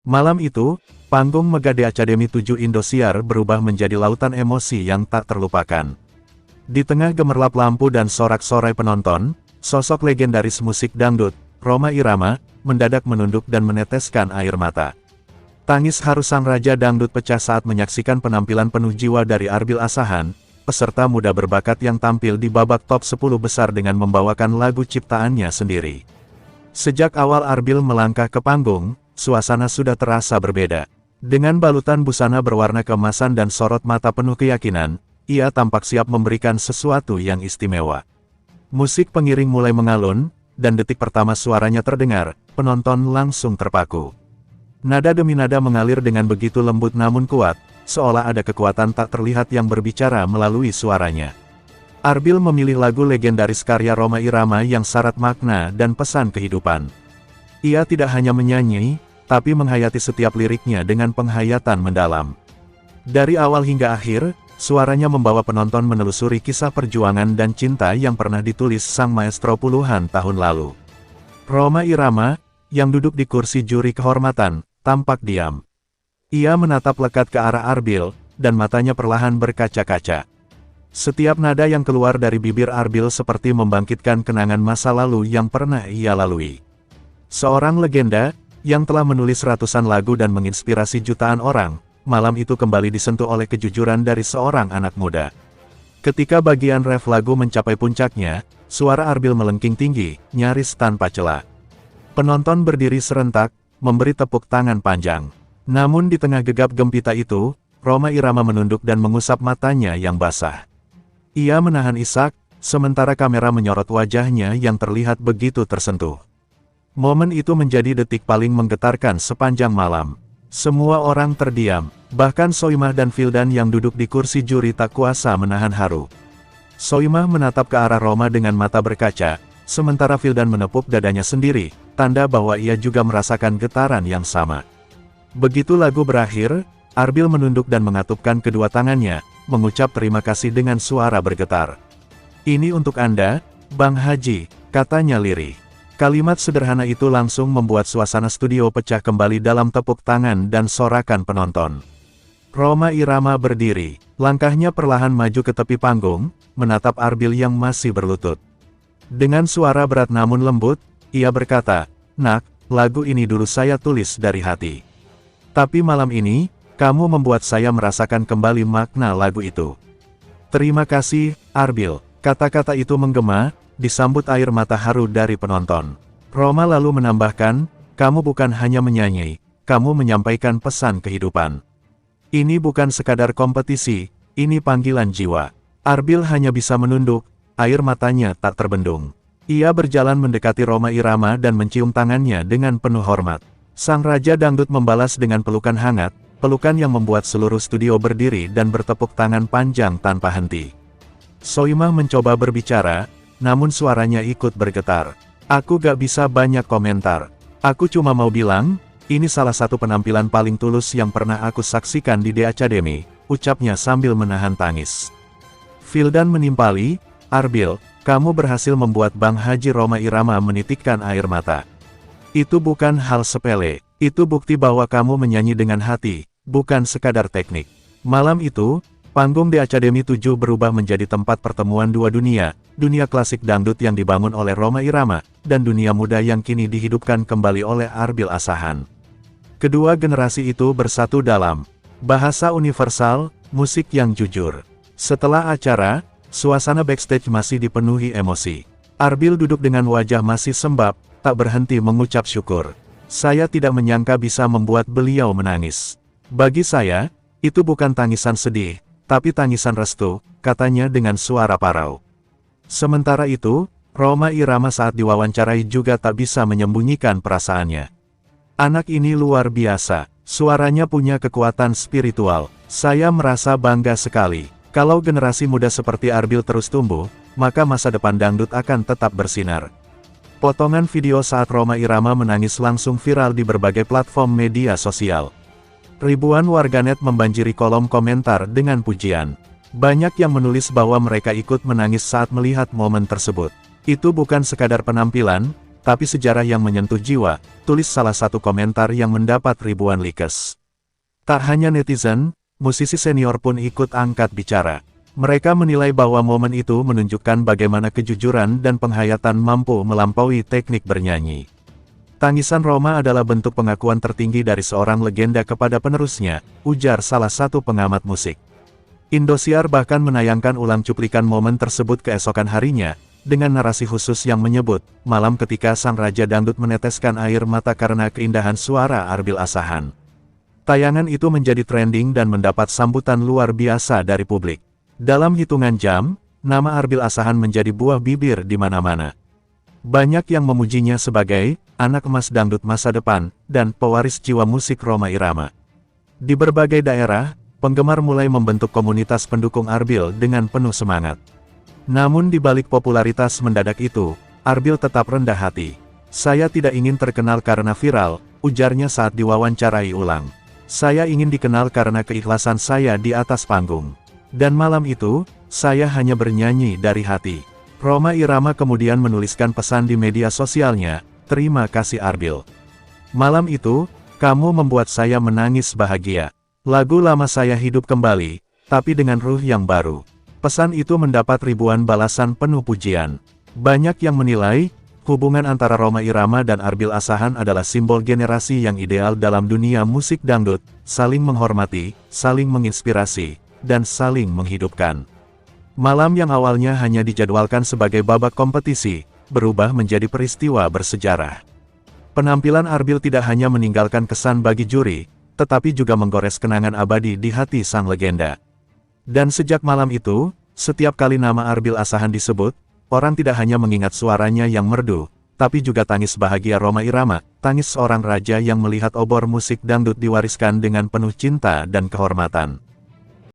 Malam itu, panggung megah di Academy 7 Indosiar berubah menjadi lautan emosi yang tak terlupakan. Di tengah gemerlap lampu dan sorak-sorai penonton, sosok legendaris musik dangdut, Rhoma Irama, mendadak menunduk dan meneteskan air mata. Tangis haru sang raja dangdut pecah saat menyaksikan penampilan penuh jiwa dari Arbil Asahan, peserta muda berbakat yang tampil di babak top 10 besar dengan membawakan lagu ciptaannya sendiri. Sejak awal Arbil melangkah ke panggung, suasana sudah terasa berbeda. Dengan balutan busana berwarna keemasan dan sorot mata penuh keyakinan, ia tampak siap memberikan sesuatu yang istimewa. Musik pengiring mulai mengalun, dan detik pertama suaranya terdengar, penonton langsung terpaku. Nada demi nada mengalir dengan begitu lembut namun kuat, seolah ada kekuatan tak terlihat yang berbicara melalui suaranya. Arbil memilih lagu legendaris karya Rhoma Irama yang syarat makna dan pesan kehidupan. Ia tidak hanya menyanyi, tapi menghayati setiap liriknya dengan penghayatan mendalam. Dari awal hingga akhir, suaranya membawa penonton menelusuri kisah perjuangan dan cinta yang pernah ditulis sang maestro puluhan tahun lalu. Rhoma Irama, yang duduk di kursi juri kehormatan, tampak diam. Ia menatap lekat ke arah Arbil, dan matanya perlahan berkaca-kaca. Setiap nada yang keluar dari bibir Arbil seperti membangkitkan kenangan masa lalu yang pernah ia lalui. Seorang legenda, yang telah menulis ratusan lagu dan menginspirasi jutaan orang, malam itu kembali disentuh oleh kejujuran dari seorang anak muda. Ketika bagian ref lagu mencapai puncaknya, suara Arbil melengking tinggi, nyaris tanpa celah. Penonton berdiri serentak, memberi tepuk tangan panjang. Namun di tengah gegap gempita itu, Rhoma Irama menunduk dan mengusap matanya yang basah. Ia menahan isak, sementara kamera menyorot wajahnya yang terlihat begitu tersentuh. Momen itu menjadi detik paling menggetarkan sepanjang malam. Semua orang terdiam, bahkan Soimah dan Vildan yang duduk di kursi juri tak kuasa menahan haru. Soimah menatap ke arah Rhoma dengan mata berkaca, sementara Vildan menepuk dadanya sendiri, tanda bahwa ia juga merasakan getaran yang sama. Begitu lagu berakhir, Arbil menunduk dan mengatupkan kedua tangannya, mengucap terima kasih dengan suara bergetar. "Ini untuk Anda, Bang Haji," katanya lirih. Kalimat sederhana itu langsung membuat suasana studio pecah kembali dalam tepuk tangan dan sorakan penonton. Rhoma Irama berdiri, langkahnya perlahan maju ke tepi panggung, menatap Arbil yang masih berlutut. Dengan suara berat namun lembut, ia berkata, "Nak, lagu ini dulu saya tulis dari hati. Tapi malam ini, kamu membuat saya merasakan kembali makna lagu itu." "Terima kasih, Arbil." Kata-kata itu menggema, disambut air mata haru dari penonton. Rhoma lalu menambahkan, "Kamu bukan hanya menyanyi, kamu menyampaikan pesan kehidupan. Ini bukan sekadar kompetisi, ini panggilan jiwa." Arbil hanya bisa menunduk, air matanya tak terbendung. Ia berjalan mendekati Rhoma Irama dan mencium tangannya dengan penuh hormat. Sang raja dangdut membalas dengan pelukan hangat, pelukan yang membuat seluruh studio berdiri dan bertepuk tangan panjang tanpa henti. Soimah mencoba berbicara, namun suaranya ikut bergetar. "Aku gak bisa banyak komentar. Aku cuma mau bilang, ini salah satu penampilan paling tulus yang pernah aku saksikan di The Academy," ucapnya sambil menahan tangis. Vildan menimpali, "Arbil, kamu berhasil membuat Bang Haji Rhoma Irama menitikkan air mata. Itu bukan hal sepele, itu bukti bahwa kamu menyanyi dengan hati, bukan sekadar teknik." Malam itu, panggung The Academy 7 berubah menjadi tempat pertemuan dua dunia, dunia klasik dangdut yang dibangun oleh Rhoma Irama, dan dunia muda yang kini dihidupkan kembali oleh Arbil Asahan. Kedua generasi itu bersatu dalam bahasa universal, musik yang jujur. Setelah acara, suasana backstage masih dipenuhi emosi. Arbil duduk dengan wajah masih sembab, tak berhenti mengucap syukur. "Saya tidak menyangka bisa membuat beliau menangis. Bagi saya, itu bukan tangisan sedih, tapi tangisan restu," katanya dengan suara parau. Sementara itu, Rhoma Irama saat diwawancarai juga tak bisa menyembunyikan perasaannya. "Anak ini luar biasa, suaranya punya kekuatan spiritual. Saya merasa bangga sekali. Kalau generasi muda seperti Arbil terus tumbuh, maka masa depan dangdut akan tetap bersinar." Potongan video saat Rhoma Irama menangis langsung viral di berbagai platform media sosial. Ribuan warganet membanjiri kolom komentar dengan pujian. Banyak yang menulis bahwa mereka ikut menangis saat melihat momen tersebut. Itu bukan sekadar penampilan, tapi sejarah yang menyentuh jiwa, tulis salah satu komentar yang mendapat ribuan likes. Tak hanya netizen, musisi senior pun ikut angkat bicara. Mereka menilai bahwa momen itu menunjukkan bagaimana kejujuran dan penghayatan mampu melampaui teknik bernyanyi. Tangisan Roma adalah bentuk pengakuan tertinggi dari seorang legenda kepada penerusnya, ujar salah satu pengamat musik. Indosiar bahkan menayangkan ulang cuplikan momen tersebut keesokan harinya, dengan narasi khusus yang menyebut, malam ketika sang raja dangdut meneteskan air mata karena keindahan suara Arbil Asahan. Tayangan itu menjadi trending dan mendapat sambutan luar biasa dari publik. Dalam hitungan jam, nama Arbil Asahan menjadi buah bibir di mana-mana. Banyak yang memujinya sebagai anak emas dangdut masa depan dan pewaris jiwa musik Rhoma Irama. Di berbagai daerah, penggemar mulai membentuk komunitas pendukung Arbil dengan penuh semangat. Namun di balik popularitas mendadak itu, Arbil tetap rendah hati. Saya tidak ingin terkenal karena viral, ujarnya saat diwawancarai ulang. Saya ingin dikenal karena keikhlasan saya di atas panggung. Dan malam itu, saya hanya bernyanyi dari hati. Rhoma Irama kemudian menuliskan pesan di media sosialnya, terima kasih Arbil. Malam itu, kamu membuat saya menangis bahagia. Lagu lama saya hidup kembali, tapi dengan ruh yang baru. Pesan itu mendapat ribuan balasan penuh pujian. Banyak yang menilai, hubungan antara Rhoma Irama dan Arbil Asahan adalah simbol generasi yang ideal dalam dunia musik dangdut, saling menghormati, saling menginspirasi, dan saling menghidupkan. Malam yang awalnya hanya dijadwalkan sebagai babak kompetisi, berubah menjadi peristiwa bersejarah. Penampilan Arbil tidak hanya meninggalkan kesan bagi juri, tetapi juga menggores kenangan abadi di hati sang legenda. Dan sejak malam itu, setiap kali nama Arbil Asahan disebut, orang tidak hanya mengingat suaranya yang merdu, tapi juga tangis bahagia Rhoma Irama, tangis seorang raja yang melihat obor musik dangdut diwariskan dengan penuh cinta dan kehormatan.